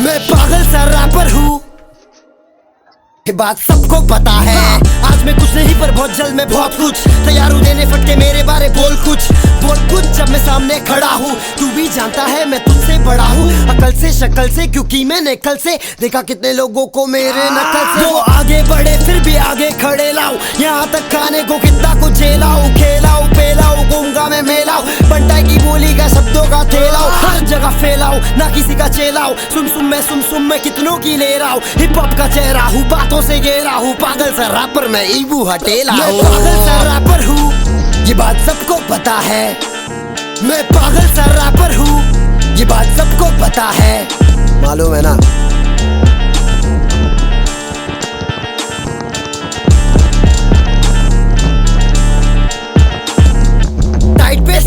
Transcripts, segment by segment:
मैं पागल सा रैपर हूँ, ये बात सबको पता है। आज मैं कुछ नहीं पर बहुत जल्द मैं बहुत कुछ तैयार हूँ देने फटके मेरे बारे बोल कुछ जब मैं सामने खड़ा हूँ। तू भी जानता है मैं तुझसे बड़ा हूँ, अकल से शक्ल से, क्योंकि मैंने कल से देखा कितने लोगों को मेरे नकल से। वो आगे बढ़े फिर भी आगे खड़े लाऊं, यहाँ तक खाने को कितना कुछ झेलाऊं, खेलाऊं पेलाऊं घूमगा मैं मेलाऊं, बंटाई की बोली का शब्दों का थेलाऊं, हर जगह फैलाऊं ना किसी का चेलाऊं। सुम मैं कितनों की ले रहा हूँ, हिप हॉप का चेहरा हूँ बातों से घेरा हूँ, पागल सा रैपर मैं ईबू हटेला हूँ। मैं पागल सा रैपर हूँ, ये बात सबको पता है। मैं पागल सा रैपर हूँ, ये बात सबको पता है, मालूम है ना।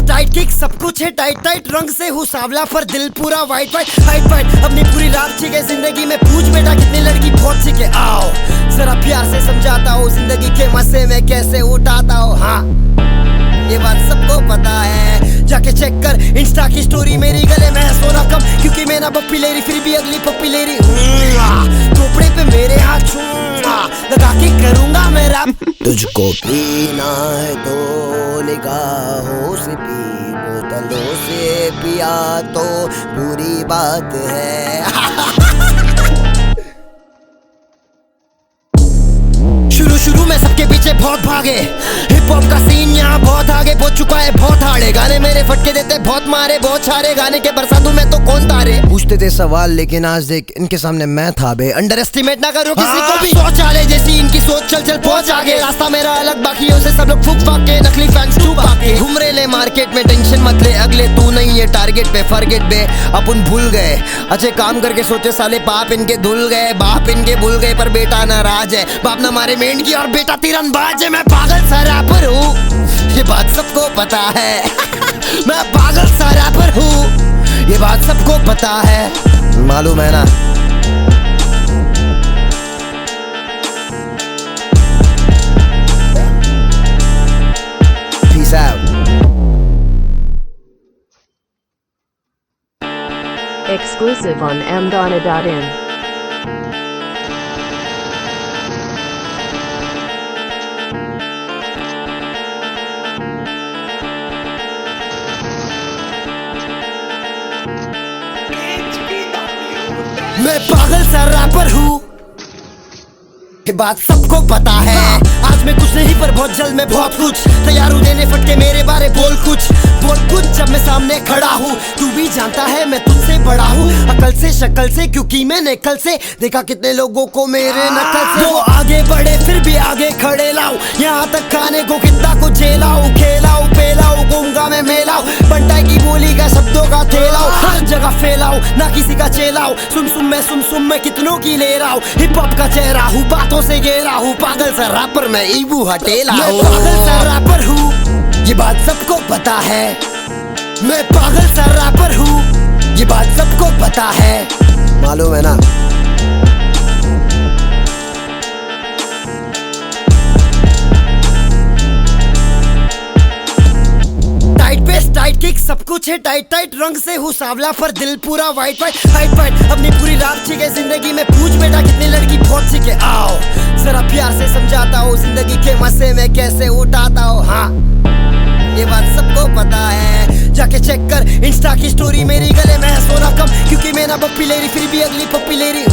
टाइट किक सब कुछ है टाइट टाइट, रंग से हूँ सांवला पर दिल पूरा वाइट वाइट हाइट वाइट। अपनी पूरी रात ठीक है जिंदगी में, पूछ बेटा कितनी लड़की बहुत सी के आओ जरा प्यार से समझाता हूँ, जिंदगी के मजे में कैसे उठाता हूँ। हाँ ये बात सबको पता है, जाके चेक कर इंस्टा की स्टोरी मेरी, गले में है सोना कम क्योंकि मैं ना पप्पी ले रही, फिर भी अगली पप्पी ले रही। कपड़े पे मेरे हाथ लगा के करूंगा मैं रैप। तुझको पीना है तो निगाहों से पी, बोतलों से पिया तो बुरी बात है। शुरू में सबके पीछे बहुत भागे, हिप हॉप का सीन यहाँ बहुत आगे पहुंच चुका है, बहुत हाड़े गाने मेरे फटके देते बहुत मारे, बहुत छारे गाने के बरसातों में तो कौन तारे। पूछते थे सवाल लेकिन आज देख इनके सामने मैं था बे, अंडर एस्टिमेट ना करो किसी को भी। सोच आले जैसी इनकी सोच, चल चल पहुंच आगे, रास्ता मेरा अलग बाकियों से, सब लोग फूक फाक के नकली फैंस चुप आके घूम रहे ले मार्केट में, टेंशन मत ले अगले तू नहीं है टारगेट पे, फॉरगेट बे अपन भूल गए अच्छे काम करके सोचे साले बाप इनके धुल गए, बाप इनके भूल गए पर बेटा नाराज है, बाप ना मारे मेंढ की और बेटा तीरंदाज है। मैं पागल सा रैपर हूँ, ये बात सबको पता है। मैं पागल सा रैपर हूँ, ये बात सबको पता है, मालूम है ना। Peace out. Exclusive on mdana.in. मैं पागल सा रैपर हूँ, ये बात सबको पता है। आज मैं कुछ नहीं पर बहुत जल्द मैं बहुत कुछ तैयार हूँ देने फटके मेरे बारे बोल कुछ जब मैं सामने खड़ा हूँ। तू भी जानता है मैं तुझसे बड़ा हूँ, अकल से शक्ल से, क्योंकि मैंने कल से देखा कितने लोगों को मेरे नकल से। वो आगे बढ़े फिर भी आगे खड़े लाऊं, यहाँ तक खाने को कितना कुछ झेलाऊं, खेलाऊं पेलाऊं घूमगा मैं मेलाऊं, बंटाई की बोली का शब्दों का थेलाऊं, हर जगह फैलाऊं ना किसी का चेलाऊं। सुम मैं कितनों की ले रहा हूँ, हिप हॉप का चेहरा हूँ बातों से घेरा हूँ, पागल सा रैपर मैं ईबू हटेला हूँ। मैं पागल सा रैपर हूँ, ये बात सबको पता है। मैं पागल सा रैपर हूँ, ये बात सबको पता है, मालूम है ना। टाइट किक सब कुछ है टाइट टाइट, रंग से हूँ सांवला पर दिल पूरा वाइट वाइट हाइट वाइट। अपनी पूरी रात ठीक है जिंदगी में, पूछ बेटा कितनी लड़की बहुत सी के आओ जरा प्यार से समझाता हूँ, जिंदगी के मजे में कैसे उठाता हूँ। हाँ ये बात सबको पता है, जाके चेक कर इंस्टा की स्टोरी मेरी, गले में है सोना कम क्योंकि मैं ना पप्पी ले रही, फिर भी अगली पप्पी ले रही।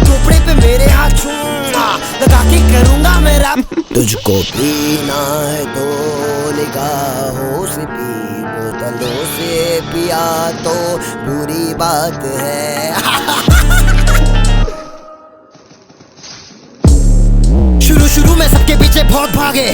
कपड़े पे मेरे हाथ लगा के करूंगा मैं रैप। तुझको पीना है तो निगाहों से पी, बोतलों से पिया तो बुरी बात है। शुरू में सबके पीछे बहुत भागे,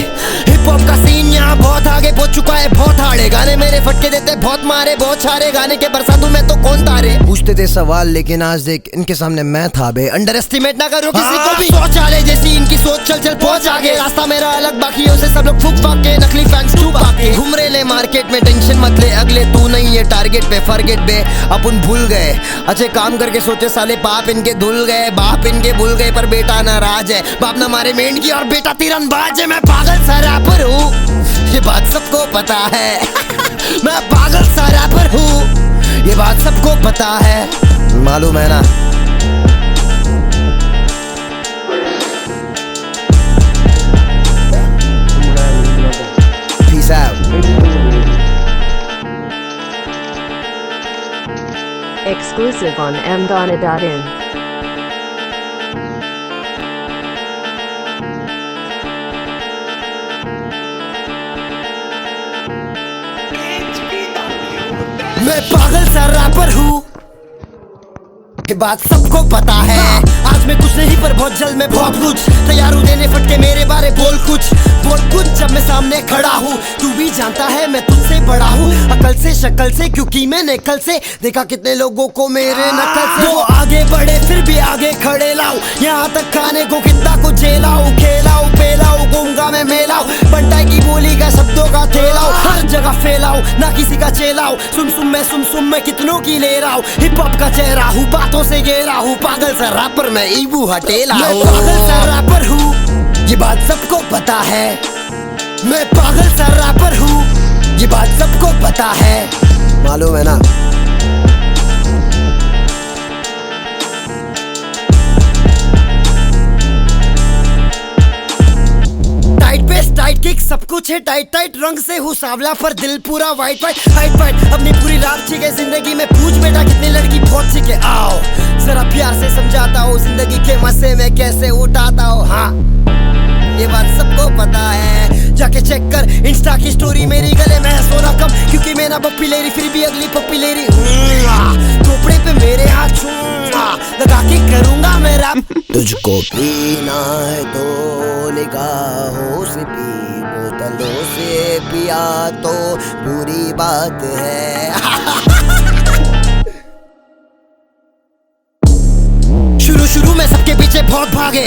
हिप हॉप का सीन यहाँ बहुत आगे पहुंच चुका है, बहुत हाड़े गाने मेरे फटके देते बहुत मारे, बहुत छारे गाने के बरसातों में तो कौन तारे। पूछते थे सवाल लेकिन आज देख इनके सामने मैं था बे, अंडर एस्टिमेट ना करो किसी को भी। सोच आले जैसी इनकी सोच, चल चल पहुंच आगे, रास्ता मेरा अलग बाकियों से, सब लोग फूक फाक के नकली फैंस चुप आके घूम रहे ले मार्केट में, टेंशन मत ले अगले तू नहीं है टारगेट पे, फॉरगेट बे अपन भूल गए अच्छे काम करके सोचे साले बाप इनके धुल गए, बाप इनके भूल गए पर बेटा नाराज है, बाप ना मारे मेंढ की और बेटा तीरंदाज है। मैं पागल सा रैपर हूँ, ये बात सबको पता है। मैं पागल सा रैपर हूँ, ये बात सबको पता है, मालूम है ना। Peace out. Exclusive on mdana.in. मैं पागल सा रैपर हूँ, ये बात सबको पता है। आज मैं कुछ नहीं पर बहुत जल्द मैं बहुत कुछ तैयार हूँ देने फटके मेरे बारे बोल कुछ जब मैं सामने खड़ा हूँ। तू भी जानता है मैं तुझसे बड़ा हूँ, अकल से शक्ल से, क्योंकि मैंने कल से देखा कितने लोगों को मेरे नकल से। वो आगे बढ़े फिर भी आगे खड़े लाऊं, यहाँ तक खाने को कितना को झेलाऊं, खेलाऊं पेलाऊं घूमगा मैं मेलाऊं, बंटाई की बोली का शब्दों का थेलाऊं, हर जगह फैलाऊं ना किसी का चेलाऊं। सुन मैं कितनों की ले रहा हूँ, हिप हॉप का चेहरा हूँ, बातों से घेरा हूँ, पागल सा रैपर मैं ईबू हटेला हूँ। पागल सा रैपर हूँ, ये बात सबको पता है। मैं पागल सा रैपर हूँ, ये बात सबको पता है, मालूम है ना। टाइट किक सब कुछ है टाइट रंग से हूँ सांवला पर दिल पूरा वाइट हाइट अपनी पूरी रात चीखे जिंदगी में। पूछ बेटा कितनी लड़की बहुत चीखे, आओ जरा प्यार से समझाता हूँ जिंदगी के मजे में कैसे उठाता हूँ। हाँ ये बात सबको पता है, जाके चेक कर इंस्टा की स्टोरी मेरी, गले में सोना कम क्योंकि मैं ना पप्पी ले रही, फिर भी अगली पप्पी ले रही। थोपड़े पे मेरे हाथ लगा के करूंगा मैं रैप। तुझको पीना है तो निगाहों से पी, बोतलों से पिया तो बुरी बात है। शुरू में सबके पीछे बहुत भागे,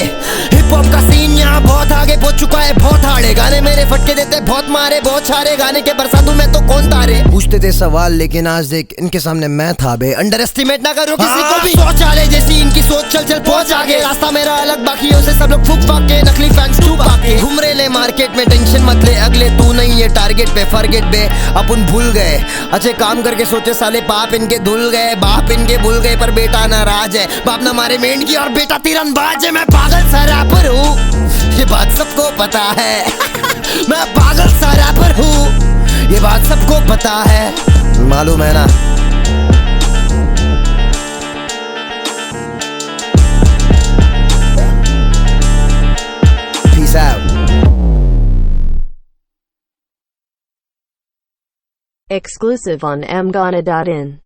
हिप हॉप का सीन यहाँ बहुत आगे पहुंच चुका है, बहुत हाड़े गाने मेरे फटके देते बहुत मारे, बहुत सारे गाने के बरसातों में तो कौन तारे। पूछते थे सवाल लेकिन आज देख इनके सामने मैं था बे, अंडर एस्टिमेट ना करो किसी को भी। सोच आ रहे जैसी इनकी सोच, चल पहुंच आगे, रास्ता मेरा अलग बाकियों से, सब लोग फूक फाक के नकली फैंस डूब आके घूम रहे ले मार्केट में, टेंशन मत ले अगले तू नहीं है टारगेट पे, फॉरगेट बे अपन भूल गए अच्छे काम करके सोचे साले बाप इनके धुल गए, बाप इनके भूल गए पर बेटा नाराज है, बाप ना मारे मेंढ की और बेटा तीरंदाज है। मैं पागल सा रैपर हूँ, ये बात सबको पता है। मैं पागल सा रैपर हूँ, ये बात सबको पता है, मालूम है ना। Peace out. Exclusive on mdana.in.